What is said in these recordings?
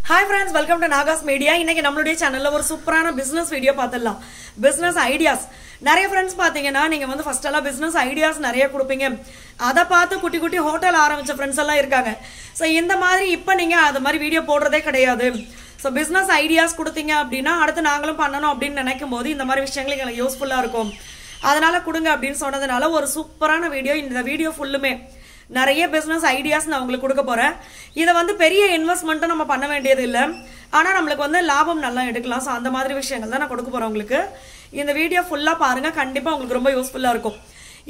Hi friends, welcome to Nagas Media. இன்னைக்கு நம்மளுடைய சேனல்ல ஒரு சூப்பரான business வீடியோ பார்த்தலாம். Business ideas. நிறைய friends பாத்தீங்கன்னா நீங்க வந்து ஃபர்ஸ்ட் எல்லாம் business ideas நிறைய கொடுப்பீங்க. அத பார்த்து குட்டி குட்டி ஹோட்டல் ஆரம்பிச்ச friends எல்லாம் இருக்காங்க. சோ இந்த மாதிரி இப்ப நீங்க அந்த மாதிரி வீடியோ போடுறதே கிடையாது. சோ business ideas கொடுத்தீங்க அப்படினா அடுத்து நாங்களும் பண்ணனும் அப்படினு நினைக்கும்போது இந்த மாதிரி விஷயங்கள் உங்களுக்கு யூஸ்ஃபுல்லா இருக்கும். அதனால கொடுங்க அப்படினு சொன்னதனால ஒரு சூப்பரான வீடியோ இந்த வீடியோ ஃபுல்லுமே நிறைய business ideas நான் உங்களுக்கு கொடுக்க போறேன். இத வந்து பெரிய இன்வெஸ்ட்மென்ட் நம்ம பண்ண வேண்டியது இல்ல. ஆனா நமக்கு வந்து லாபம் நல்லா எடுக்கலாம். சோ அந்த மாதிரி விஷயங்கள் தான் நான் கொடுக்க போறேன் உங்களுக்கு. இந்த வீடியோ ஃபுல்லா பாருங்க, கண்டிப்பா உங்களுக்கு ரொம்ப யூஸ்ஃபுல்லா இருக்கும்.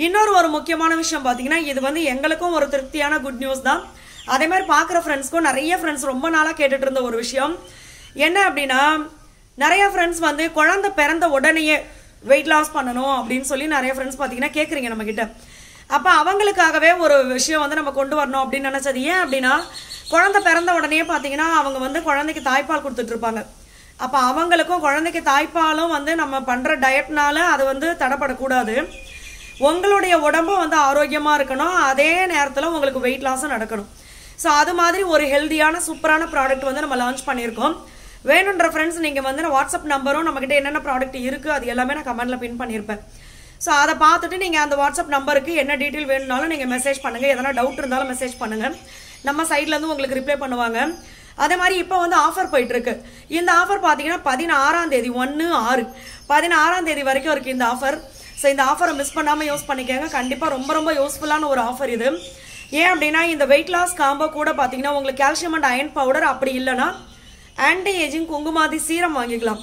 இன்னொரு ஒரு முக்கியமான விஷயம் பாத்தீங்கன்னா இது வந்து எங்களுக்கும் ஒரு திருப்தியான குட் நியூஸ் தான். அதே மாதிரி பாக்குற ஃப்ரெண்ட்ஸ்க்கும் நிறைய ஃப்ரெண்ட்ஸ் ரொம்ப நாளா கேட்டுட்டு இருந்த ஒரு விஷயம் என்ன அப்படினா நிறைய ஃப்ரெண்ட்ஸ் வந்து குழந்தை பிறந்த உடனேயே weight loss பண்ணனும் அப்படினு சொல்லி நிறைய ஃப்ரெண்ட்ஸ் பாத்தீங்கன்னா கேக்குறீங்க நம்ம கிட்ட. அப்ப அவங்களுக்காகவே ஒரு விஷயம் வந்து நம்ம கொண்டு வரணும் அப்படி நினைச்சது ஏன் அப்படினா குழந்தை பிறந்த உடனே பாத்தீங்கன்னா அவங்க வந்து குழந்தைக்கு தாய்ப்பால் கொடுத்துட்டு இருப்பாங்க. அப்ப அவங்களுக்கும் குழந்தைக்கு தாய்ப்பாலும் வந்து நம்ம பண்ற டயட்னால அது வந்து தடப்படக்கூடாது. உங்களுடைய உடம்பு வந்து ஆரோக்கியமா இருக்கணும், அதே நேரத்துல உங்களுக்கு weight loss நடக்கணும். சோ அது மாதிரி ஒரு ஹெல்தியான சூப்பரான ப்ராடக்ட் வந்து நம்ம லான்ச் பண்ணிருக்கோம். வேணும்ன்ற ஃப்ரெண்ட்ஸ் நீங்க வந்து வாட்ஸ்அப் நம்பரும் நம்ம கிட்ட என்னென்ன ப்ராடக்ட் இருக்கு அது எல்லாமே நான் கமெண்ட்ல பின் பண்ணிருப்பேன். சோ அத பார்த்துட்டு நீங்க அந்த வாட்ஸ்அப் நம்பருக்கு என்ன டீடைல் வேணும்னாலும் நீங்க மெசேஜ் பண்ணுங்க. எதனா டவுட் இருந்தாலும் மெசேஜ் பண்ணுங்க. நம்ம சைடுல இருந்து உங்களுக்கு ரிப்ளை பண்ணுவாங்க. அதே மாதிரி இப்போ வந்து ஆஃபர் போயிட்டு இருக்கு. இந்த ஆஃபர் பாத்தீங்கன்னா 16ஆம் தேதி 1/6 16ஆம் தேதி வரைக்கும் இருக்கு இந்த ஆஃபர். சோ இந்த ஆஃபரை மிஸ் பண்ணாம யூஸ் பண்ணிக்கங்க. கண்டிப்பா ரொம்ப ரொம்ப யூஸ்ஃபுல்லான ஒரு ஆஃபர் இது. ஏன் அப்படினா இந்த weight loss காம்போ கூட பாத்தீங்கன்னா உங்களுக்கு கால்சியம் அண்ட் அயன் பவுடர் அப்படி இல்லனா ஆன்டி ஏஜிங் குங்குமாதி சீரம் வாங்கிக்கலாம்.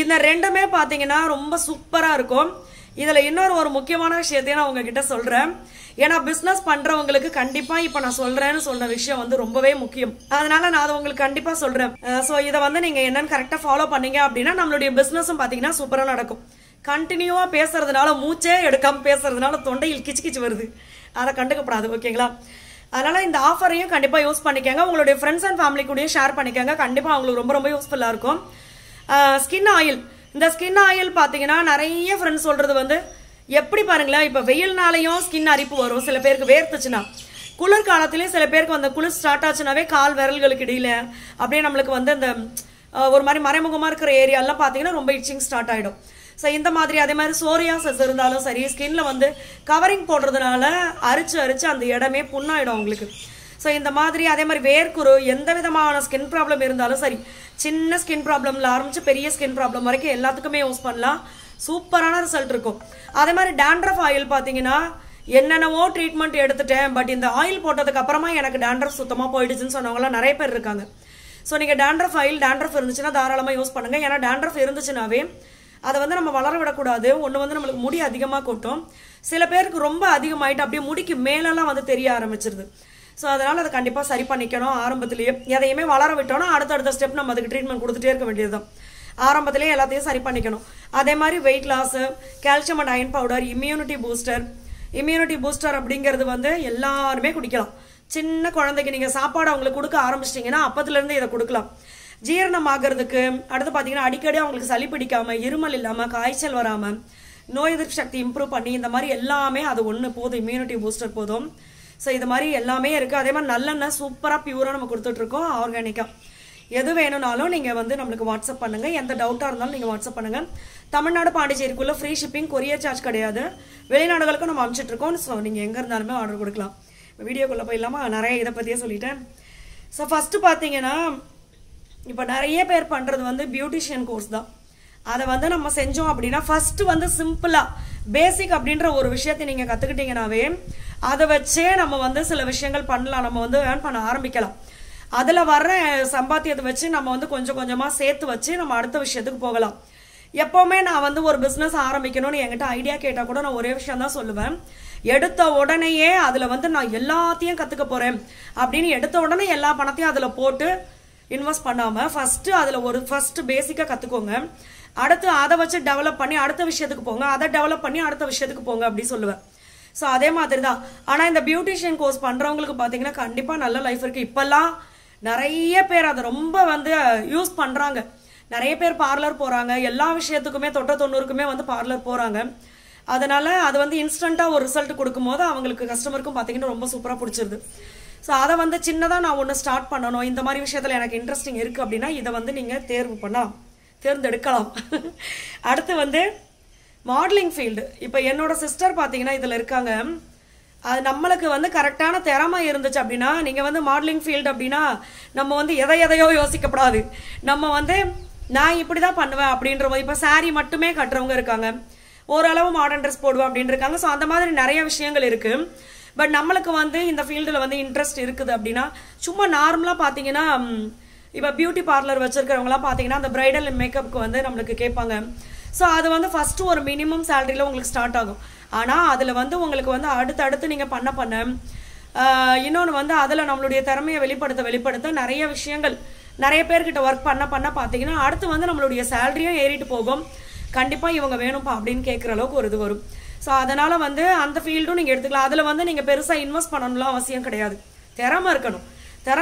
இந்த ரெண்டுமே பாத்தீங்கன்னா ரொம்ப சூப்பரா இருக்கும். இதுல இன்னொரு ஒரு முக்கியமான விஷயத்தையும் நான் உங்ககிட்ட சொல்றேன். ஏன்னா பிசினஸ் பண்றவங்களுக்கு கண்டிப்பா இப்ப நான் சொல்றேன்னு சொன்ன விஷயம் வந்து ரொம்பவே முக்கியம். அதனால நான் அதை உங்களுக்கு கண்டிப்பா சொல்றேன். சோ இதை வந்து நீங்க என்னன்னு கரெக்டா ஃபாலோ பண்ணீங்க அப்படின்னா நம்மளுடைய பிசினஸும் பாத்தீங்கன்னா சூப்பரா நடக்கும். கண்டினியூவா பேசுறதுனால மூச்சே எடுக்காம பேசுறதுனால தொண்டையில் கிச்சு கிச்சு வருது, அதை கண்டுக்கப்படாது. ஓகேங்களா? அதனால இந்த ஆஃபரையும் கண்டிப்பா யூஸ் பண்ணிக்கங்க. உங்களுடைய ஃப்ரெண்ட்ஸ் அண்ட் ஃபேமிலி கூட ஷேர் பண்ணிக்கங்க. கண்டிப்பா அவங்களுக்கு ரொம்ப ரொம்ப யூஸ்ஃபுல்லா இருக்கும். ஸ்கின் ஆயில், இந்த ஸ்கின் ஆயில் பாத்தீங்கன்னா நிறைய ஃப்ரெண்ட்ஸ் சொல்றது வந்து எப்படி பாருங்களேன், இப்ப வெயில்னாலையும் ஸ்கின் அரிப்பு வரும், சில பேருக்கு வேர்த்துச்சுன்னா. குளிர்காலத்திலயும் சில பேருக்கு அந்த குளிர் ஸ்டார்ட் ஆச்சுனாவே கால் விரல்களுக்கு இடையில அப்படியே நம்மளுக்கு வந்து அந்த ஒரு மாதிரி மறைமுகமா இருக்கிற ஏரியாலாம் பாத்தீங்கன்னா ரொம்ப இச்சிங் ஸ்டார்ட் ஆயிடும். சோ இந்த மாதிரி அதே மாதிரி சோரியாசிஸ் இருந்தாலும் சரி ஸ்கின்ல வந்து கவரிங் போடுறதுனால அரிச்சு அரிச்சு அந்த இடமே புண்ணாயிடும் உங்களுக்கு. சோ இந்த மாதிரி அதே மாதிரி வேர்க்குரு எந்த விதமான ஸ்கின் ப்ராப்ளம் இருந்தாலும் சரி, சின்ன ஸ்கின் ப்ராப்ளம்ல ஆரம்பிச்சு பெரிய ஸ்கின் ப்ராப்ளம் வரைக்கும் எல்லாத்துக்குமே யூஸ் பண்ணலாம். சூப்பரான ரிசல்ட் இருக்கும். அதே மாதிரி டாண்ட்ரஃப் ஆயில் பாத்தீங்கன்னா என்னென்னவோ ட்ரீட்மெண்ட் எடுத்துட்டேன், பட் இந்த ஆயில் போட்டதுக்கு அப்புறமா எனக்கு டாண்ட்ரஃப் சுத்தமா போயிடுச்சுன்னு சொன்னவங்களாம் நிறைய பேர் இருக்காங்க. சோ நீங்க டாண்ட்ரஃப் ஆயில் டாண்ட்ரஃப் இருந்துச்சுன்னா தாராளமா யூஸ் பண்ணுங்க. ஏன்னா டாண்ட்ரஃப் இருந்துச்சுனாவே அதை வந்து நம்ம வளர விடக்கூடாது. ஒண்ணு வந்து நம்மளுக்கு முடி அதிகமா கொட்டும், சில பேருக்கு ரொம்ப அதிகமாயிட்டு அப்படியே முடிக்கு மேலெல்லாம் வந்து தெரிய ஆரம்பிச்சிருது. சோ அதனால அதை கண்டிப்பா சரி பண்ணிக்கணும். ஆரம்பத்திலேயே எதையுமே வளர விட்டோம்னா அடுத்தடுத்த ஸ்டெப் நம்ம அதுக்கு ட்ரீட்மெண்ட் கொடுத்துட்டே இருக்க வேண்டியதுதான். ஆரம்பத்திலேயே எல்லாத்தையும் சரி பண்ணிக்கணும். அதே மாதிரி weight loss, calcium and iron powder, immunity booster அப்படிங்கிறது வந்து எல்லாருமே குடிக்கலாம். சின்ன குழந்தைக்கு நீங்க சாப்பாடு அவங்களுக்கு கொடுக்க ஆரம்பிச்சிட்டீங்கன்னா அப்பத்துல இருந்து இதை கொடுக்கலாம். ஜீரணம் ஆகிறதுக்கு, அடுத்து பாத்தீங்கன்னா அடிக்கடி அவங்களுக்கு சளி பிடிக்காம, இருமல் இல்லாம, காய்ச்சல் வராம, நோய் எதிர்ப்பு சக்தி இம்ப்ரூவ் பண்ணி இந்த மாதிரி எல்லாமே அது ஒண்ணு போதும், இம்யூனிட்டி பூஸ்டர் போதும். சோ இது மாதிரி எல்லாமே இருக்கு. அதே மாதிரி நல்லெண்ணெய் சூப்பரா பியூரா நம்ம கொடுத்துட்டு இருக்கோம் ஆர்கானிக்கா. எது வேணும்னாலும் நீங்க வந்து நம்மளுக்கு வாட்ஸ்அப் பண்ணுங்க. எந்த டவுட்டா இருந்தாலும் நீங்க வாட்ஸ்அப் பண்ணுங்க. தமிழ்நாடு பாண்டிச்சேரிக்குள்ள ஃப்ரீ ஷிப்பிங், கொரியர் சார்ஜ் கிடையாது. வெளிநாடுகளுக்கும் நம்ம அனுப்பிச்சிட்டு இருக்கோம். ஸோ நீங்க எங்க இருந்தாலுமே ஆர்டர் கொடுக்கலாம். வீடியோக்குள்ள போயிடலாமா? நிறைய இதை பத்தியே சொல்லிட்டேன். ஸோ ஃபர்ஸ்ட் பாத்தீங்கன்னா இப்ப நிறைய பேர் பண்றது வந்து பியூட்டிஷியன் கோர்ஸ் தான். அதை வந்து நம்ம செஞ்சோம் அப்படின்னா ஃபர்ஸ்ட் வந்து சிம்பிளா பேசிக் அப்படின்ற ஒரு விஷயத்தை நீங்க கத்துக்கிட்டீங்கன்னாவே அதை வச்சே நம்ம வந்து சில விஷயங்கள் பண்ணலாம். நம்ம வந்து ஏர்ன் பண்ண ஆரம்பிக்கலாம். அதுல வர்ற சம்பாத்தியத்தை வச்சு நம்ம வந்து கொஞ்சம் கொஞ்சமா சேர்த்து வச்சு நம்ம அடுத்த விஷயத்துக்கு போகலாம். எப்பவுமே நான் வந்து ஒரு பிசினஸ் ஆரம்பிக்கணும்னு என்கிட்ட ஐடியா கேட்டா கூட நான் ஒரே விஷயம் தான் சொல்லுவேன். எடுத்த உடனேயே அதுல வந்து நான் எல்லாத்தையும் கத்துக்க போறேன் அப்படின்னு எடுத்த உடனே எல்லா பணத்தையும் அதுல போட்டு இன்வெஸ்ட் பண்ணாம ஃபர்ஸ்ட் பேசிக்கா கத்துக்கோங்க. அடுத்து அதை வச்சு டெவலப் பண்ணி அடுத்த விஷயத்துக்கு போங்க, அதை டெவலப் பண்ணி அடுத்த விஷயத்துக்கு போங்க அப்படி சொல்லுவேன். சோ அதே மாதிரி தான். ஆனா இந்த பியூட்டிஷியன் கோர்ஸ் பண்றவங்களுக்கு பாத்தீங்கன்னா கண்டிப்பா நல்ல லைஃப் இருக்கு. இப்பெல்லாம் நிறைய பேர் அதை ரொம்ப வந்து யூஸ் பண்றாங்க. நிறைய பேர் பார்லர் போறாங்க, எல்லா விஷயத்துக்குமே 90%க்குமே வந்து பார்லர் போறாங்க. அதனால அது வந்து இன்ஸ்டன்டா ஒரு ரிசல்ட் கொடுக்கும் போது அவங்களுக்கு கஸ்டமருக்கும் பாத்தீங்கன்னா ரொம்ப சூப்பரா பிடிச்சிருது. ஸோ அதை வந்து சின்னதாக நான் ஒன்று ஸ்டார்ட் பண்ணணும், இந்த மாதிரி விஷயத்தில் எனக்கு இன்ட்ரெஸ்டிங் இருக்குது அப்படின்னா இதை வந்து நீங்கள் தேர்ந்தெடுக்கலாம். அடுத்து வந்து மாடலிங் ஃபீல்டு. இப்போ என்னோட சிஸ்டர் பார்த்தீங்கன்னா இதில் இருக்காங்க. அது நம்மளுக்கு வந்து கரெக்டான திறமை இருந்துச்சு அப்படின்னா, நீங்கள் வந்து மாடலிங் ஃபீல்டு அப்படின்னா நம்ம வந்து எதையோ யோசிக்கப்படாது. நம்ம வந்து நான் இப்படி தான் பண்ணுவேன் அப்படின்ற போது, இப்போ சாரீ மட்டுமே கட்டுறவங்க இருக்காங்க, ஓரளவு மாடர்ன் ட்ரெஸ் போடுவேன் அப்படின்னு இருக்காங்க. ஸோ அந்த மாதிரி நிறைய விஷயங்கள் இருக்குது. பட் நம்மளுக்கு வந்து இந்த ஃபீல்டில் வந்து இன்ட்ரெஸ்ட் இருக்குது அப்படின்னா, சும்மா நார்மலாக பார்த்தீங்கன்னா இப்போ பியூட்டி பார்லர் வச்சிருக்கிறவங்களாம் பார்த்தீங்கன்னா அந்த பிரைடல் மேக்கப்புக்கு வந்து நம்மளுக்கு கேட்பாங்க. ஸோ அது வந்து ஃபஸ்ட்டு ஒரு மினிமம் சேலரியில் உங்களுக்கு ஸ்டார்ட் ஆகும். ஆனால் அதில் வந்து உங்களுக்கு வந்து அடுத்தடுத்து நீங்கள் பண்ண இன்னொன்று வந்து அதில் நம்மளுடைய திறமையை வெளிப்படுத்த நிறைய விஷயங்கள் நிறைய பேர்கிட்ட ஒர்க் பண்ண பார்த்தீங்கன்னா அடுத்து வந்து நம்மளுடைய சேலரியும் ஏறிட்டு போகும். கண்டிப்பாக இவங்க வேணும்ப்பா அப்படின்னு கேட்குற அளவுக்கு ஒரு இது வரும். ஸோ அதனால் வந்து அந்த ஃபீல்டும் நீங்கள் எடுத்துக்கலாம். அதில் வந்து நீங்கள் பெருசாக இன்வெஸ்ட் பண்ணணும்லாம் அவசியம் கிடையாது. திறமை இருக்கணும்.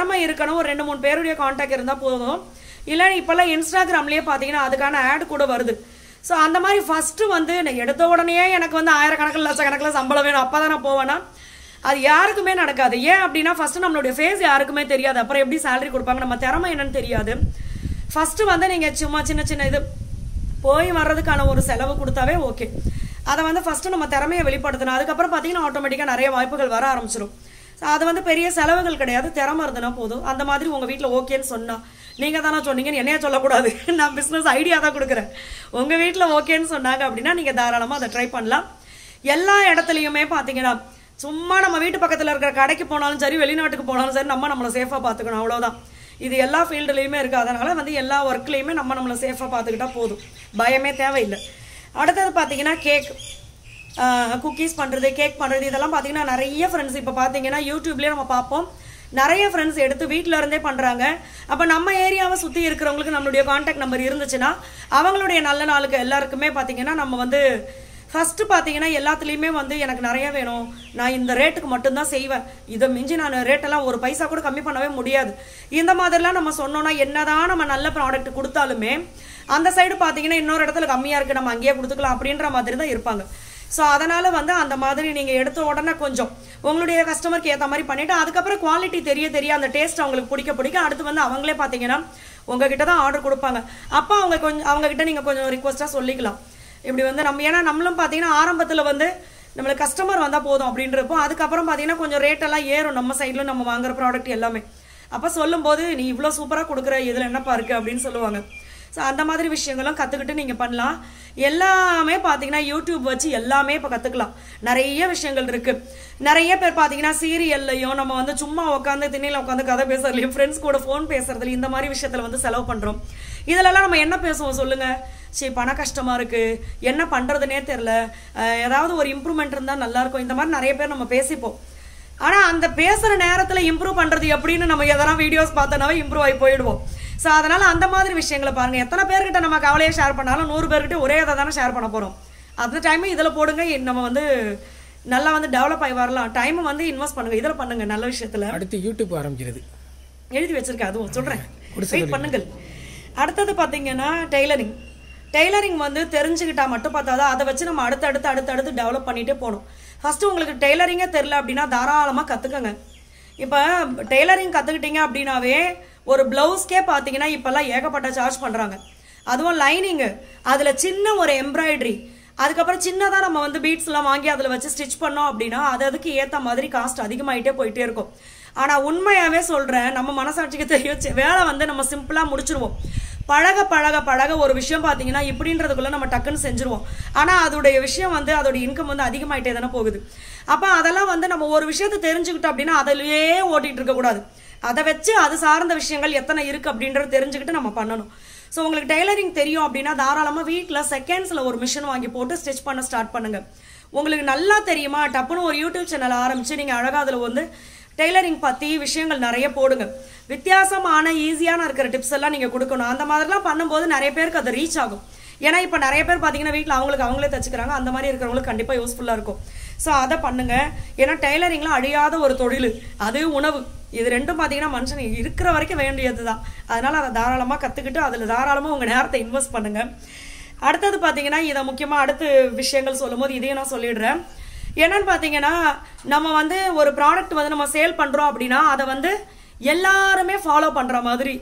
ஒரு 2-3 பேருடைய கான்டாக்ட் இருந்தால் போதும். இல்லை இப்போல்லாம் இன்ஸ்டாகிராம்லேயே பார்த்தீங்கன்னா அதுக்கான ஆட் கூட வருது. ஸோ அந்த மாதிரி ஃபஸ்ட்டு வந்து நான் எடுத்த உடனே எனக்கு வந்து 1000 லட்சக்கணக்கில் சம்பளம் வேணும் அப்போ தான் நான் போவேன்னா அது யாருக்குமே நடக்காது. ஏன் அப்படின்னா ஃபஸ்ட்டு நம்மளுடைய ஃபேஸ் யாருக்குமே தெரியாது. அப்புறம் எப்படி சேலரி கொடுப்பாங்க, நம்ம திறமை என்னன்னு தெரியாது. ஃபஸ்ட்டு வந்து நீங்கள் சும்மா சின்ன இது போய் வர்றதுக்கான ஒரு செலவு கொடுத்தாவே ஓகே. அதை வந்து ஃபஸ்ட்டு நம்ம திறமையை வெளிப்படுத்தணும். அதுக்கப்புறம் பார்த்தீங்கன்னா ஆட்டோமேட்டிக்காக நிறைய வாய்ப்புகள் வர ஆரம்பிச்சிடும். ஸோ அது வந்து பெரிய செலவுகள் கிடையாது, திறமை இருந்ததுன்னா போதும். அந்த மாதிரி உங்கள் வீட்டில் ஓகேன்னு சொன்னால், நீங்கள் தானே சொன்னீங்கன்னு என்னைய சொல்லக்கூடாது, நான் பிஸ்னஸ் ஐடியா தான் கொடுக்குறேன். உங்கள் வீட்டில் ஓகேன்னு சொன்னாங்க அப்படின்னா நீங்கள் தாராளமாக அதை ட்ரை பண்ணலாம். எல்லா இடத்துலையுமே பார்த்தீங்கன்னா சும்மா நம்ம வீட்டு பக்கத்தில் இருக்கிற கடைக்கு போனாலும் சரி, வெளிநாட்டுக்கு போனாலும் சரி, நம்மளை சேஃபாக பார்த்துக்கணும், அவ்வளோதான். இது எல்லா ஃபீல்டுலையுமே இருக்குது. அதனால் வந்து எல்லா ஒர்க்லேயுமே நம்மளை சேஃபாக பார்த்துக்கிட்டா போதும், பயமே தேவையில்லை. அடுத்தது பார்த்தீங்கன்னா குக்கீஸ் பண்ணுறது, கேக் பண்ணுறது, இதெல்லாம் பார்த்தீங்கன்னா நிறைய ஃப்ரெண்ட்ஸ் இப்போ பார்த்தீங்கன்னா யூடியூப்லேயே நம்ம பார்ப்போம். நிறைய ஃப்ரெண்ட்ஸ் எடுத்து வீட்டில் இருந்தே பண்ணுறாங்க. அப்போ நம்ம ஏரியாவை சுற்றி இருக்கிறவங்களுக்கு நம்மளுடைய கான்டாக்ட் நம்பர் இருந்துச்சுன்னா அவங்களுடைய நல்ல நாளுக்கு எல்லாருக்குமே பார்த்தீங்கன்னா நம்ம வந்து ஃபஸ்ட்டு பார்த்தீங்கன்னா எல்லாத்துலேயுமே வந்து எனக்கு நிறைய வேணும், நான் இந்த ரேட்டுக்கு மட்டும்தான் செய்வேன், இதை மிஞ்சி நான் ரேட்டெல்லாம் ஒரு பைசா கூட கம்மி பண்ணவே முடியாது, இந்த மாதிரிலாம் நம்ம சொன்னோன்னா என்னதான் நம்ம நல்ல ப்ராடக்ட் கொடுத்தாலுமே அந்த சைடு பார்த்தீங்கன்னா இன்னொரு இடத்துல கம்மியாக இருக்குது, நம்ம அங்கேயே கொடுத்துக்கலாம் அப்படின்ற மாதிரி தான் இருப்பாங்க. ஸோ அதனால் வந்து அந்த மாதிரி நீங்கள் எடுத்த உடனே கொஞ்சம் உங்களுடைய கஸ்டமருக்கு ஏற்ற மாதிரி பண்ணிவிட்டு அதுக்கப்புறம் குவாலிட்டி தெரிய அந்த டேஸ்ட் அவங்களுக்கு பிடிக்க அடுத்து வந்து அவங்களே பார்த்தீங்கன்னா உங்ககிட்ட தான் ஆர்டர் கொடுப்பாங்க. அப்போ அவங்ககிட்ட நீங்கள் கொஞ்சம் ரிக்வஸ்ட்டாக சொல்லிக்கலாம். இப்படி வந்து ஏன்னா நம்மளும் பார்த்தீங்கன்னா ஆரம்பத்தில் வந்து நம்மளுக்கு கஸ்டமர் வந்தால் போதும் அப்படின்றப்போ அதுக்கப்புறம் பார்த்தீங்கன்னா கொஞ்சம் ரேட்டெல்லாம் ஏறும் நம்ம சைடில் நம்ம வாங்குற ப்ராடக்ட் எல்லாமே. அப்போ சொல்லும்போது நீ இவ்வளோ சூப்பராக கொடுக்குற, இதில் என்னப்பா இருக்குது அப்படின்னு சொல்லுவாங்க. ஸோ அந்த மாதிரி விஷயங்களும் கற்றுக்கிட்டு நீங்கள் பண்ணலாம். எல்லாமே பார்த்தீங்கன்னா யூடியூப் வச்சு எல்லாமே இப்போ கற்றுக்கலாம். நிறைய விஷயங்கள் இருக்குது. நிறைய பேர் பார்த்தீங்கன்னா சீரியல்லையும் நம்ம வந்து சும்மா உட்காந்து திண்ணையில் உட்காந்து கதை பேசுறதுலையும் ஃப்ரெண்ட்ஸ் கூட ஃபோன் பேசுறதுலையும் இந்த மாதிரி விஷயத்தில் வந்து செலவு பண்ணுறோம். இதிலெல்லாம் நம்ம என்ன பேசுவோம் சொல்லுங்கள்? சரி பண கஷ்டமாக இருக்குது, என்ன பண்ணுறதுனே தெரில, ஏதாவது ஒரு இம்ப்ரூவ்மெண்ட் இருந்தால் நல்லாயிருக்கும், இந்த மாதிரி நிறைய பேர் நம்ம பேசிப்போம். ஆனால் அந்த பேசுகிற நேரத்தில் இம்ப்ரூவ் பண்ணுறது எப்படின்னு நம்ம எதனா வீடியோஸ் பார்த்தோன்னாவே இம்ப்ரூவ் ஆகி போயிடுவோம். ஸோ அதனால் அந்த மாதிரி விஷயங்களை பாருங்கள். எத்தனை பேர்கிட்ட நம்ம கவலையை ஷேர் பண்ணாலும் 100 பேர்கிட்ட ஒரே இதை தானே ஷேர் பண்ண போகிறோம். அந்த டைமு இதில் போடுங்க, நம்ம வந்து நல்லா வந்து டெவலப் ஆகி வரலாம். டைமை வந்து இன்வெஸ்ட் பண்ணுங்கள், இதில் பண்ணுங்கள் நல்ல விஷயத்தில். அடுத்து யூடியூப் ஆரம்பிக்கிறது எழுதி வச்சிருக்கேன், அதுவும் சொல்கிறேன், வெயிட் பண்ணுங்கள். அடுத்தது பார்த்தீங்கன்னா டெய்லரிங் வந்து தெரிஞ்சுக்கிட்டா மட்டும் பார்த்தாதான், அதை வச்சு நம்ம அடுத்தடுத்து டெவலப் பண்ணிகிட்டே போகணும். ஃபஸ்ட்டு உங்களுக்கு டெய்லரிங்கே தெரில அப்படின்னா தாராளமாக கற்றுக்கங்க. இப்போ டெய்லரிங் கற்றுக்கிட்டீங்க அப்படின்னாவே ஒரு ப்ளவுஸ்க்கே பார்த்தீங்கன்னா இப்போல்லாம் ஏகப்பட்ட சார்ஜ் பண்ணுறாங்க. அதுவும் லைனிங்கு, அதில் சின்ன ஒரு எம்ப்ராய்டரி, அதுக்கப்புறம் சின்னதாக நம்ம வந்து பீட்ஸ்லாம் வாங்கி அதில் வச்சு ஸ்டிச் பண்ணோம் அப்படின்னா அதுக்கு ஏற்ற மாதிரி காஸ்ட் அதிகமாகிட்டே போயிட்டே இருக்கும். ஆனால் உண்மையாகவே சொல்கிறேன், நம்ம மனசாட்சிக்கு தெரியும், வேலை வந்து நம்ம சிம்பிளாக முடிச்சிருவோம். பழக ஒரு விஷயம் பார்த்தீங்கன்னா இப்படின்றதுக்குள்ள நம்ம டக்குன்னு செஞ்சுருவோம். ஆனால் அதோடைய விஷயம் வந்து அதோட இன்கம் வந்து அதிகமாயிட்டே தானே போகுது. அப்போ அதெல்லாம் வந்து நம்ம ஒரு விஷயத்தை தெரிஞ்சுக்கிட்டோம் அப்படின்னா அதிலேயே ஓட்டிகிட்டு இருக்கக்கூடாது. அதை வச்சு அது சார்ந்த விஷயங்கள் எத்தனை இருக்குது அப்படின்றத தெரிஞ்சுக்கிட்டு நம்ம பண்ணணும். ஸோ உங்களுக்கு டெய்லரிங் தெரியும் அப்படின்னா தாராளமாக வீட்டில் செகண்ட்ஸில் ஒரு மிஷின் வாங்கி போட்டு ஸ்டிச் பண்ண ஸ்டார்ட் பண்ணுங்கள். உங்களுக்கு நல்லா தெரியுமா, டப்புன்னு ஒரு யூடியூப் சேனல் ஆரம்பித்து நீங்கள் அழகாக அதில் வந்து டெய்லரிங் பற்றி விஷயங்கள் நிறைய போடுங்க. வித்தியாசமான ஈஸியான இருக்கிற டிப்ஸ் எல்லாம் நீங்கள் கொடுக்கணும். அந்த மாதிரிலாம் பண்ணும்போது நிறைய பேருக்கு அது ரீச் ஆகும். ஏன்னா இப்போ நிறைய பேர் பார்த்தீங்கன்னா வீட்டில் அவங்களே தச்சுக்கிறாங்க. அந்த மாதிரி இருக்கிறவங்களுக்கு கண்டிப்பாக யூஸ்ஃபுல்லாக இருக்கும். ஸோ அதை பண்ணுங்கள். ஏன்னா டெய்லரிங்லாம் அழியாத ஒரு தொழில், அது உணவு, இது ரெண்டும் பார்த்தீங்கன்னா மனுஷன் இருக்கிற வரைக்கும் வேண்டியது தான். அதனால் அதை தாராளமாக கற்றுக்கிட்டு அதில் தாராளமாக உங்கள் நேரத்தை இன்வெஸ்ட் பண்ணுங்கள். அடுத்தது பார்த்தீங்கன்னா இதை முக்கியமாக அடுத்த விஷயங்கள் சொல்லும் போது இதையும் நான் சொல்லிடுறேன். என்னன்னு பார்த்தீங்கன்னா நம்ம வந்து ஒரு ப்ராடக்ட் வந்து நம்ம சேல் பண்ணுறோம் அப்படின்னா அதை வந்து எல்லாருமே ஃபாலோ பண்ணுற மாதிரி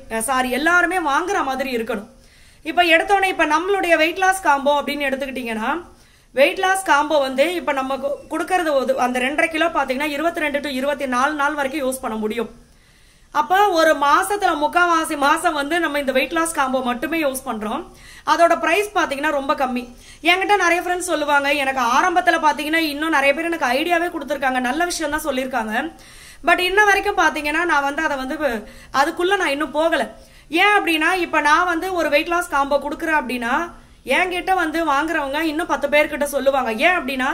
எல்லாருமே வாங்குற மாதிரி இருக்கணும். இப்போ எடுத்தோடனே இப்போ நம்மளுடைய வெயிட் லாஸ் காம்போ அப்படின்னு எடுத்துக்கிட்டிங்கன்னா வெயிட் லாஸ் காம்போ வந்து இப்போ நம்ம கொடுக்கறது அந்த 2.5 கிலோ பார்த்தீங்கன்னா 22 to 24 நாள் வரைக்கும் யூஸ் பண்ண முடியும். அப்போ ஒரு மாசத்துல 3/4 மாசம் வந்து நம்ம இந்த வெயிட் லாஸ் காம்போ மட்டுமே யூஸ் பண்றோம். அதோட பிரைஸ் பாத்தீங்கன்னா ரொம்ப கம்மி. என்கிட்ட நிறைய ஃப்ரெண்ட்ஸ் சொல்லுவாங்க, எனக்கு ஆரம்பத்துல பாத்தீங்கன்னா இன்னும் நிறைய பேர் எனக்கு ஐடியாவே கொடுத்துருக்காங்க, நல்ல விஷயம் தான் சொல்லியிருக்காங்க. பட் இன்ன வரைக்கும் பாத்தீங்கன்னா நான் வந்து அதை வந்து அதுக்குள்ள நான் இன்னும் போகல. ஏன் அப்படின்னா இப்ப நான் வந்து ஒரு வெயிட் லாஸ் காம்போ கொடுக்குறேன் அப்படின்னா என்கிட்ட வந்து வாங்குறவங்க இன்னும் 10 பேர்கிட்ட சொல்லுவாங்க. ஏன் அப்படின்னா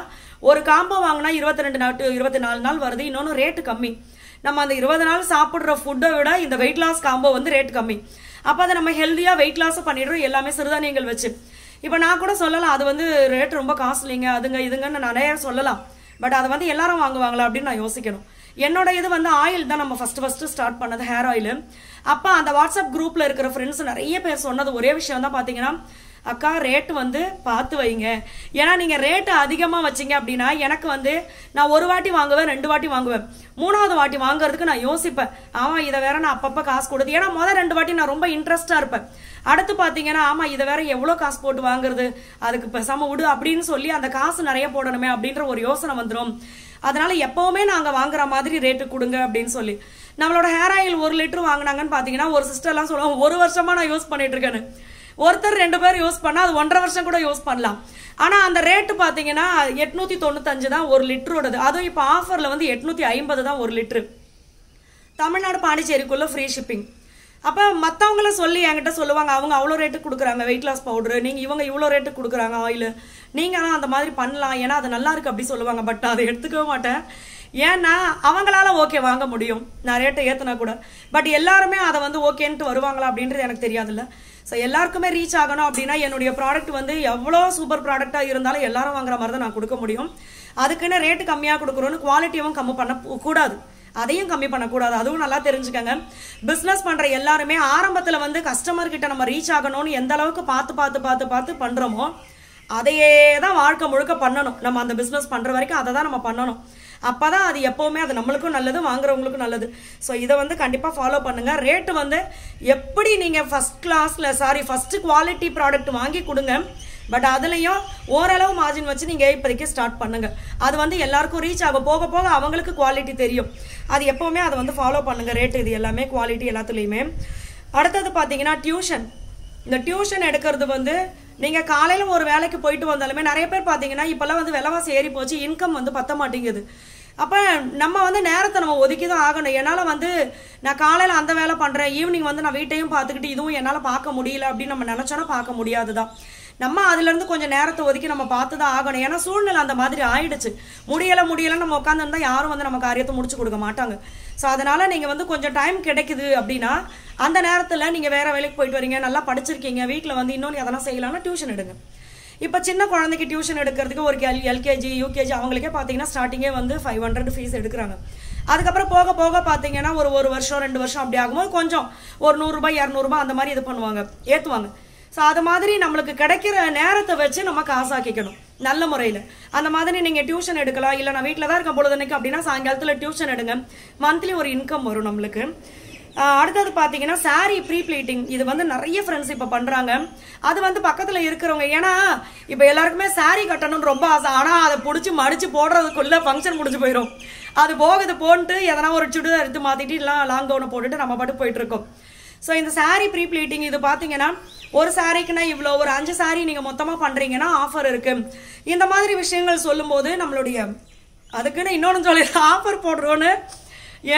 ஒரு காம்போ வாங்கினா 22 நாள் 24 நாள் வருது. இன்னொன்னு ரேட்டு கம்மி. நம்ம அந்த 20 நாள் சாப்பிடுற ஃபுட்டை விட இந்த வெயிட் லாஸ் காம்போ வந்து ரேட் கம்மி. அப்போ அதை நம்ம ஹெல்த்தியா வெயிட் லாஸும் பண்ணிடுறோம், எல்லாமே சிறுதானியங்கள் வச்சு. இப்போ நான் கூட சொல்லலாம் அது வந்து ரேட் ரொம்ப காஸ்ட்லிங்க அதுங்க இதுங்கன்னு நிறைய சொல்லலாம். பட் அதை வந்து எல்லாரும் வாங்குவாங்களா அப்படின்னு நான் யோசிக்கணும். என்னோட இது வந்து ஆயில் தான் நம்ம ஃபர்ஸ்ட் ஸ்டார்ட் பண்ணது, ஹேர் ஆயில். அப்போ அந்த வாட்ஸ்அப் குரூப்ல இருக்கிற ஃப்ரெண்ட்ஸ் நிறைய பேர் சொன்னது ஒரே விஷயம் தான், பார்த்தீங்கன்னா அக்கா ரேட்டு வந்து பார்த்து வைங்க. ஏன்னா நீங்க ரேட்டு அதிகமா வச்சிங்க அப்படின்னா எனக்கு வந்து நான் ஒரு வாட்டி வாங்குவேன், 2 வாட்டி வாங்குவேன், 3வது வாட்டி வாங்குறதுக்கு நான் யோசிப்பேன். ஆமா இதை வேற நான் அப்பப்ப காசு கொடுத்து, ஏன்னா முதல் 2 வாட்டி நான் ரொம்ப இன்ட்ரெஸ்டா இருப்பேன். அடுத்து பாத்தீங்கன்னா ஆமா இதை வேற எவ்வளவு காசு போட்டு வாங்குறது, அதுக்கு பேசாம விடு அப்படின்னு சொல்லி அந்த காசு நிறைய போடணுமே அப்படின்ற ஒரு யோசனை வந்துடும். அதனால எப்பவுமே நாங்க வாங்குற மாதிரி ரேட்டு கொடுங்க அப்படின்னு சொல்லி நம்மளோட ஹேர் ஆயில் 1 லிட்டர் வாங்கினாங்கன்னு பாத்தீங்கன்னா ஒரு சிஸ்டர் எல்லாம் சொல்லுவாங்க 1 வருஷமா நான் யூஸ் பண்ணிட்டு இருக்கேன்னு. ஒருத்தர் 2 பேர் யூஸ் பண்ணா அது 1.5 வருஷம் கூட யூஸ் பண்ணலாம். ஆனா அந்த ரேட்டு பாத்தீங்கன்னா 895 தான் 1 லிட்டரோடது. அதுவும் இப்ப ஆஃபர்ல வந்து 850 தான் 1 லிட்டரு. தமிழ்நாடு பாண்டிச்சேரிக்குள்ள ஃப்ரீ ஷிப்பிங். அப்ப மத்தவங்கள சொல்லி என்கிட்ட சொல்லுவாங்க, அவங்க அவ்வளோ ரேட்டு கொடுக்குறாங்க வெயிட் லாஸ் பவுடர், நீங்க இவங்க இவ்வளோ ரேட்டு கொடுக்குறாங்க ஆயில், நீங்க அந்த மாதிரி பண்ணலாம் ஏன்னா அது நல்லா இருக்கு அப்படி சொல்லுவாங்க. பட் அதை எடுத்துக்கவே மாட்டேன். ஏன்னா அவங்களால ஓகே வாங்க முடியும் நான் ரேட்டை ஏத்துனா கூட. பட் எல்லாருமே அதை வந்து ஓகேன்ட்டு வருவாங்களா அப்படின்றது எனக்கு தெரியாதுல்ல. ஸோ எல்லாருக்குமே ரீச் ஆகணும் அப்படின்னா என்னுடைய ப்ராடக்ட் வந்து எவ்வளோ சூப்பர் ப்ராடக்டா இருந்தாலும் எல்லாரும் வாங்குற மாதிரி தான் நான் கொடுக்க முடியும். அதுக்குன்னு ரேட்டு கம்மியாக கொடுக்குறோன்னு குவாலிட்டியும் கம்மி பண்ண கூடாது, அதையும் கம்மி பண்ணக்கூடாது. அதுவும் நல்லா தெரிஞ்சுக்கங்க. பிசினஸ் பண்ற எல்லாருமே ஆரம்பத்துல வந்து கஸ்டமர் கிட்ட நம்ம ரீச் ஆகணும்னு எந்த அளவுக்கு பார்த்து பண்றோமோ அதையே தான் வாழ்க்கை முழுக்க பண்ணணும். நம்ம அந்த பிசினஸ் பண்ற வரைக்கும் அதை தான் நம்ம பண்ணணும். அப்பதான் அது எப்பவுமே அது நம்மளுக்கும் நல்லது, வாங்குறவங்களுக்கும் நல்லது. ஸோ இதை வந்து கண்டிப்பா ஃபாலோ பண்ணுங்க. ரேட்டு வந்து எப்படி நீங்க ஃபர்ஸ்ட் குவாலிட்டி ப்ராடக்ட் வாங்கி கொடுங்க. பட் அதுலயும் ஓரளவு மார்ஜின் வச்சு நீங்க இப்போதைக்கு ஸ்டார்ட் பண்ணுங்க. அது வந்து எல்லாருக்கும் ரீச் ஆகும். போக போக அவங்களுக்கு குவாலிட்டி தெரியும். அது எப்பவுமே அதை வந்து ஃபாலோ பண்ணுங்க. ரேட்டு இது எல்லாமே குவாலிட்டி எல்லாத்துலயுமே. அடுத்தது பாத்தீங்கன்னா டியூஷன். இந்த டியூஷன் எடுக்கிறது வந்து நீங்க காலையில ஒரு வேலைக்கு போயிட்டு வந்தாலுமே நிறைய பேர் பாத்தீங்கன்னா இப்பெல்லாம் வந்து விலைவாசி ஏறி போச்சு, இன்கம் வந்து பத்த மாட்டேங்குது. அப்ப நம்ம வந்து நேரத்தை நம்ம ஒதுக்கிதான் ஆகணும். என்னால வந்து நான் காலையில அந்த வேலை பண்றேன், ஈவினிங் வந்து நான் வீட்டையும் பார்த்துக்கிட்டு இதுவும் என்னால பார்க்க முடியல அப்படின்னு நம்ம நினைச்சோன்னா பார்க்க முடியாதுதான். நம்ம அதுல இருந்து கொஞ்சம் நேரத்தை ஒதுக்கி நம்ம பார்த்துதான் ஆகணும். ஏன்னா சூழ்நிலை அந்த மாதிரி ஆயிடுச்சு. முடியல நம்ம உட்காந்துருந்தா யாரும் வந்து நம்ம காரியத்தை முடிச்சு கொடுக்க மாட்டாங்க. ஸோ அதனால நீங்க வந்து கொஞ்சம் டைம் கிடைக்குது அப்படின்னா அந்த நேரத்துல நீங்க வேற வேலைக்கு போயிட்டு வரீங்க, நல்லா படிச்சிருக்கீங்க, வீட்டுல வந்து இன்னொன்று எதனா செய்யலாம்னா டியூஷன் எடுங்க. இப்போ சின்ன குழந்தைக்கு டியூஷன் எடுக்கிறதுக்கு ஒரு எல்கேஜி யூகேஜி அவங்களுக்கே பார்த்தீங்கன்னா ஸ்டார்டிங்கே வந்து 500 ஃபீஸ் எடுக்கிறாங்க. அதுக்கப்புறம் போக போக பார்த்தீங்கன்னா ஒரு வருஷம் 2 வருஷம் அப்படி ஆகும்போது கொஞ்சம் ஒரு 100 ரூபாய் 200 ரூபாய் அந்த மாதிரி இது பண்ணுவாங்க, ஏற்றுவாங்க. ஸோ அது மாதிரி நம்மளுக்கு கிடைக்கிற நேரத்தை வச்சு நம்ம காசாக்கிக்கணும் நல்ல முறையில். அந்த மாதிரி நீங்கள் டியூஷன் எடுக்கலாம். இல்லை நான் வீட்டில் தான் இருக்கேன் பொழுதுனைக்கு அப்படின்னா சாயங்காலத்தில் டியூஷன் எடுங்க. மந்த்லி ஒரு இன்கம் வரும் நம்மளுக்கு. அடுத்தது பார்த்தீங்கன்னா சாரி ப்ரீ ப்ளீட்டிங். இது வந்து நிறைய ஃப்ரெண்ட்ஸ் இப்போ பண்ணுறாங்க. அது வந்து பக்கத்தில் இருக்கிறவங்க, ஏன்னா இப்போ எல்லாருக்குமே சாரி கட்டணும்னு ரொம்ப ஆசை. ஆனால் அதை பிடிச்சி மடிச்சு போடுறதுக்குள்ள ஃபங்க்ஷன் முடிஞ்சு போயிடும். அது போகுது போன்ட்டு எதனா ஒரு சுடிதார் எடுத்து மாற்றிட்டு இல்லை லாங் கவுனை போட்டுட்டு நம்ம பாட்டு போயிட்டு இருக்கோம். ஸோ இந்த சாரி ப்ரீ ப்ளீட்டிங் இது பார்த்தீங்கன்னா ஒரு சாரிக்குன்னா இவ்வளோ, ஒரு 5 சாரி நீங்கள் மொத்தமாக பண்ணுறீங்கன்னா ஆஃபர் இருக்கு. இந்த மாதிரி விஷயங்கள் சொல்லும்போது நம்மளுடைய அதுக்குன்னு இன்னொன்று சொல்லி ஆஃபர் போடுறோன்னு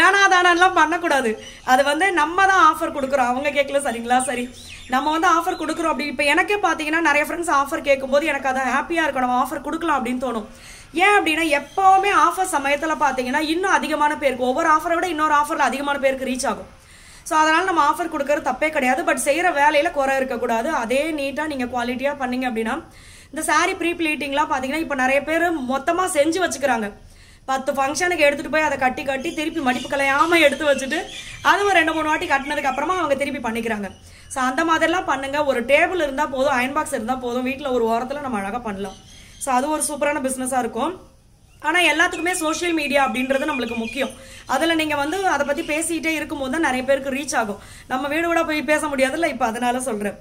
ஏனாதானெல்லாம் பண்ணக்கூடாது. அது வந்து நம்ம தான் ஆஃபர் கொடுக்குறோம், அவங்க கேட்கல. சரிங்களா? சரி, நம்ம வந்து ஆஃபர் கொடுக்குறோம். அப்படி இப்போ எனக்கே பார்த்தீங்கன்னா நிறைய ஃப்ரெண்ட்ஸ் ஆஃபர் கேட்கும்போது எனக்கு அதை ஹாப்பியாக இருக்கும், நம்ம ஆஃபர் கொடுக்கலாம் அப்படின்னு தோணும். ஏன் அப்படின்னா எப்போவுமே ஆஃபர் சமயத்தில் பார்த்தீங்கன்னா இன்னும் அதிகமான பேருக்கு, ஒவ்வொரு ஆஃபரை விட இன்னொரு ஆஃபரில் அதிகமான பேருக்கு ரீச் ஆகும். ஸோ அதனால் நம்ம ஆஃபர் கொடுக்கறது தப்பே கிடையாது. பட் செய்கிற வேலையில் குறை இருக்கக்கூடாது. அதே நீட்டாக நீங்கள் குவாலிட்டியாக பண்ணீங்க அப்படின்னா இந்த சாரி ப்ரீ ப்ளீட்டிங்லாம் பார்த்தீங்கன்னா இப்போ நிறைய பேர் மொத்தமாக செஞ்சு வச்சுக்கிறாங்க. 10 ஃபங்க்ஷனுக்கு எடுத்துகிட்டு போய் அதை கட்டி திருப்பி மடிப்பு கலையாமல் எடுத்து வச்சுட்டு அதுவும் 2-3 வாட்டி கட்டினதுக்கு அப்புறமா அவங்க திருப்பி பண்ணிக்கிறாங்க. ஸோ அந்த மாதிரிலாம் பண்ணுங்க. ஒரு டேபிள் இருந்தால் போதும், அயன் பாக்ஸ் இருந்தால் போதும், வீட்டில் ஒரு ஓரத்தில் நம்ம அழகாக பண்ணலாம். ஸோ அது ஒரு சூப்பரான பிஸ்னஸாக இருக்கும். ஆனால் எல்லாத்துக்குமே சோஷியல் மீடியா அப்படின்றது நம்மளுக்கு முக்கியம். அதில் நீங்கள் வந்து அதை பற்றி பேசிகிட்டே இருக்கும்போது தான் நிறைய பேருக்கு ரீச் ஆகும். நம்ம வீடு கூட போய் பேச முடியாதுல்ல, இப்போ அதனால சொல்கிறேன்.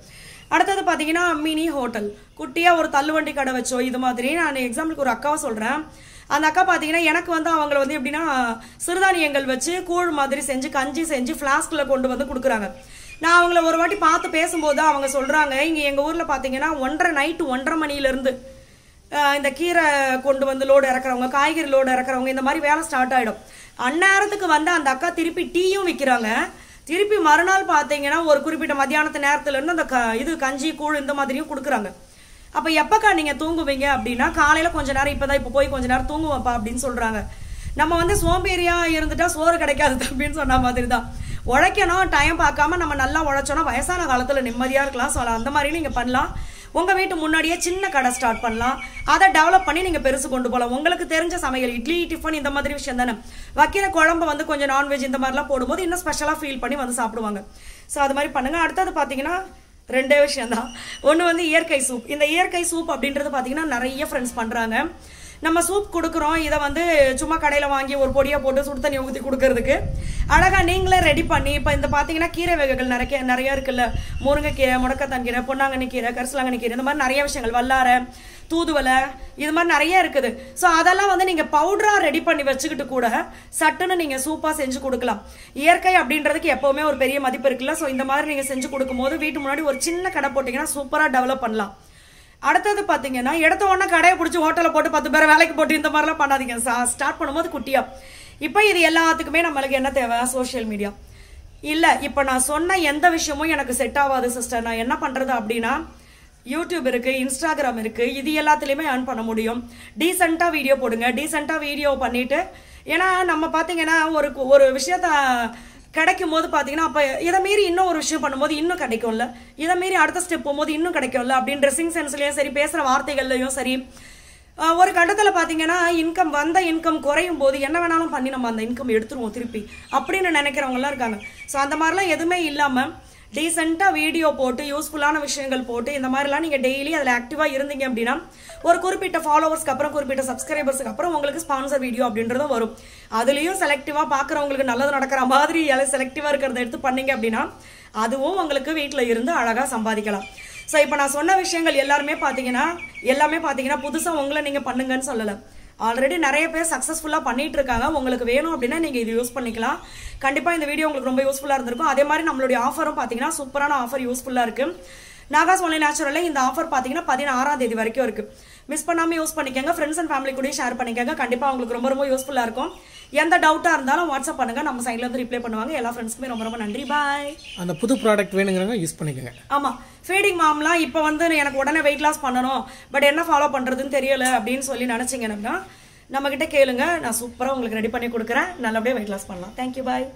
அடுத்தது பார்த்தீங்கன்னா மினி ஹோட்டல், குட்டியாக ஒரு தள்ளுவண்டி கடை வச்சோ இது மாதிரி. நான் எக்ஸாம்பிளுக்கு ஒரு அக்காவை சொல்கிறேன். அந்த அக்கா பார்த்தீங்கன்னா எனக்கு வந்து அவங்கள வந்து எப்படின்னா சிறுதானியங்கள் வச்சு கூழ் மாதிரி செஞ்சு கஞ்சி செஞ்சு ஃப்ளாஸ்கில் கொண்டு வந்து கொடுக்குறாங்க. நான் அவங்கள ஒரு வாட்டி பார்த்து பேசும்போது அவங்க சொல்கிறாங்க, இங்கே எங்கள் ஊரில் பார்த்தீங்கன்னா 1:30 நைட்டு 1:30 மணிலேருந்து இந்த கீரை கொண்டு வந்து லோடு இறக்குறவங்க, காய்கறி லோடு இறக்குறவங்க, இந்த மாதிரி வேலை ஸ்டார்ட் ஆகிடும். அந்நேரத்துக்கு வந்து அந்த அக்கா திருப்பி டீயும் விற்கிறாங்க. திருப்பி மறுநாள் பார்த்தீங்கன்னா ஒரு குறிப்பிட்ட மத்தியானத்து நேரத்துலேருந்து அந்த இது கஞ்சி கூழ் இந்த மாதிரியும் கொடுக்குறாங்க. அப்போ எப்போக்கா நீங்கள் தூங்குவீங்க அப்படின்னா, காலையில் கொஞ்ச நேரம் இப்போ போய் கொஞ்ச நேரம் தூங்குவாப்பா அப்படின்னு சொல்கிறாங்க. நம்ம வந்து சோம்பேறியாக இருந்துட்டா சோறு கிடைக்காது அப்படின்னு சொன்ன மாதிரி தான். உழைக்கணும், டைம் பார்க்காம நம்ம நல்லா உழைச்சோன்னா வயசான காலத்தில் நிம்மதியாக இருக்கலாம். ஸோ அந்த மாதிரி நீங்கள் பண்ணலாம். உங்கள் வீட்டு முன்னாடியே சின்ன கடை ஸ்டார்ட் பண்ணலாம். அதை டெவலப் பண்ணி நீங்கள் பெருசு கொண்டு போகலாம். உங்களுக்கு தெரிஞ்ச சமையல், இட்லி டிஃபன் இந்த மாதிரி விஷயம் தானே. வைக்கிற குழம்பு வந்து கொஞ்சம் நான்வெஜ் இந்த மாதிரிலாம் போடும்போது இன்னும் ஸ்பெஷலாக ஃபீல் பண்ணி வந்து சாப்பிடுவாங்க. ஸோ அது மாதிரி பண்ணுங்கள். அடுத்தது பார்த்தீங்கன்னா 2 விஷயம் தான். ஒன்று வந்து இயற்கை சூப். இந்த இயற்கை சூப் அப்படின்றது பார்த்தீங்கன்னா நிறைய ஃப்ரெண்ட்ஸ் பண்ணுறாங்க. நம்ம சூப் கொடுக்குறோம், இதை வந்து சும்மா கடையில் வாங்கி ஒரு பொடியாக போட்டு சுடு தண்ணி ஊற்றி கொடுக்கறதுக்கு அழகாக நீங்களே ரெடி பண்ணி, இப்போ இந்த பார்த்தீங்கன்னா கீரை வகைகள் நிறையா இருக்குல்ல. முருங்கைக்கீரை, முடக்கத்தான் கீரை, பொன்னாங்கண்ணி கீரை, கரிசலாங்கண்ணி கீரை, இந்த மாதிரி நிறைய விஷயங்கள், வல்லாரை, தூதுவலை, இது மாதிரி நிறைய இருக்குது. ஸோ அதெல்லாம் வந்து நீங்கள் பவுடராக ரெடி பண்ணி வச்சுக்கிட்டு கூட சட்டுன்னு நீங்கள் சூப்பாக செஞ்சு கொடுக்கலாம். இயற்கை அப்படின்றதுக்கு எப்போவுமே ஒரு பெரிய மதிப்பு இருக்குல்ல. ஸோ இந்த மாதிரி நீங்கள் செஞ்சு கொடுக்கும்போது வீட்டு முன்னாடி ஒரு சின்ன கடை போட்டிங்கன்னா சூப்பராக டெவலப் பண்ணலாம். அடுத்தது பார்த்தீங்கன்னா எடுத்த உடனே கடையை பிடிச்சி ஹோட்டலில் போட்டு 10 பேரை வேலைக்கு போட்டு இந்த மாதிரிலாம் பண்ணாதீங்க. ஸ்டார்ட் பண்ணும்போது குட்டியா. இப்போ இது எல்லாத்துக்குமே நம்மளுக்கு என்ன தேவை? Social media. இல்லை, இப்போ நான் சொன்ன எந்த விஷயமும் எனக்கு செட் ஆகாது சிஸ்டர், நான் என்ன பண்ணுறது அப்படின்னா, யூடியூப் இருக்குது, இன்ஸ்டாகிராம் இருக்குது, இது எல்லாத்துலேயுமே ஏர்ன் பண்ண முடியும். டீசெண்டாக வீடியோ போடுங்க. டீசெண்டாக வீடியோ பண்ணிவிட்டு, ஏன்னா நம்ம பார்த்தீங்கன்னா ஒரு விஷயத்த கிடைக்கும் போது பார்த்தீங்கன்னா அப்போ இதை மீறி இன்னும் ஒரு விஷயம் பண்ணும்போது இன்னும் கிடைக்கும்ல, இதை மீறி அடுத்த ஸ்டெப் போகும்போது இன்னும் கிடைக்கும்ல அப்படின்னு ட்ரெஸ்ஸிங் சென்ஸ்லையும் சரி, பேசுகிற வார்த்தைகள்லையும் சரி, ஒரு கட்டத்தில் பார்த்தீங்கன்னா இன்கம் குறையும் போது என்ன வேணாலும் பண்ணி நம்ம அந்த இன்கம் எடுத்துருவோம் திருப்பி அப்படின்னு நினைக்கிறவங்கலாம் இருக்காங்க. ஸோ அந்த மாதிரிலாம் எதுவுமே இல்லாமல் டீசெண்டாக வீடியோ போட்டு யூஸ்ஃபுல்லான விஷயங்கள் போட்டு இந்த மாதிரிலாம் நீங்கள் டெய்லி அதில் ஆக்டிவாக இருந்தீங்க அப்படின்னா ஒரு குறிப்பிட்ட ஃபாலோவர்ஸ்க்கு அப்புறம் குறிப்பிட்ட சப்ஸ்கிரைபர்ஸ்க்கு அப்புறம் உங்களுக்கு ஸ்பான்சர் வீடியோ அப்படின்றதும் வரும். அதுலேயும் செலக்டிவாக பார்க்குறவங்களுக்கு நல்லது நடக்கிற மாதிரி செலக்டிவாக இருக்கிறத எடுத்து பண்ணீங்க அப்படின்னா அதுவும் உங்களுக்கு வீட்டில் இருந்து அழகாக சம்பாதிக்கலாம். ஸோ இப்போ நான் சொன்ன விஷயங்கள் எல்லாமே பார்த்தீங்கன்னா புதுசாக உங்களை நீங்கள் பண்ணுங்கன்னு சொல்லலை. ஆல்ரெடி நிறைய பேர் சக்ஸஸ்ஃபுல்லாக பண்ணிட்டு இருக்காங்க. உங்களுக்கு வேணும் அப்படின்னா நீங்கள் இது யூஸ் பண்ணிக்கலாம். கண்டிப்பாக இந்த வீடியோ உங்களுக்கு ரொம்ப யூஸ்ஃபுல்லாக இருந்திருக்கும். அதே மாதிரி நம்மளுடைய ஆஃபரும் பார்த்தீங்கன்னா சூப்பரான ஆஃபர் யூஸ்ஃபுல்லாக இருக்குது. நாகாஸ் ஒன்லி நேச்சுரலில் இந்த ஆஃபர் பார்த்தீங்கன்னா 16ஆம் தேதி வரைக்கும் இருக்குது. மிஸ் பண்ணாமல் யூஸ் பண்ணிக்கோங்க. ஃப்ரெண்ட்ஸ் அண்ட் ஃபேமிலி கூட ஷேர் பண்ணிக்கோங்க. கண்டிப்பாக உங்களுக்கு ரொம்ப ரொம்ப யூஸ்ஃபுல்லாக இருக்கும். எந்த டவுட்டாக இருந்தாலும் வாட்ஸ்அப் பண்ணுங்கள், நம்ம சைடில் வந்து ரிப்ளை பண்ணுவாங்க. எல்லா ஃப்ரெண்ட்ஸ்க்குமே ரொம்ப ரொம்ப நன்றி. பாய். அந்த புது ப்ராடக்ட் வேணுங்கிறவங்க யூஸ் பண்ணிக்கோங்க. ஆமாம், ஃபீடிங் மாம்லாம் இப்போ வந்து எனக்கு உடனே வெயிட் லாஸ் பண்ணணும், பட் என்ன ஃபாலோ பண்ணுறதுன்னு தெரியல அப்படின்னு சொல்லி நினச்சிங்கன்னா நம்மக்கிட்ட கேளுங்க. நான் சூப்பராக உங்களுக்கு ரெடி பண்ணி கொடுக்குறேன். நல்லபடியாக வெயிட் லாஸ் பண்ணலாம். தேங்க்யூ. பாய்.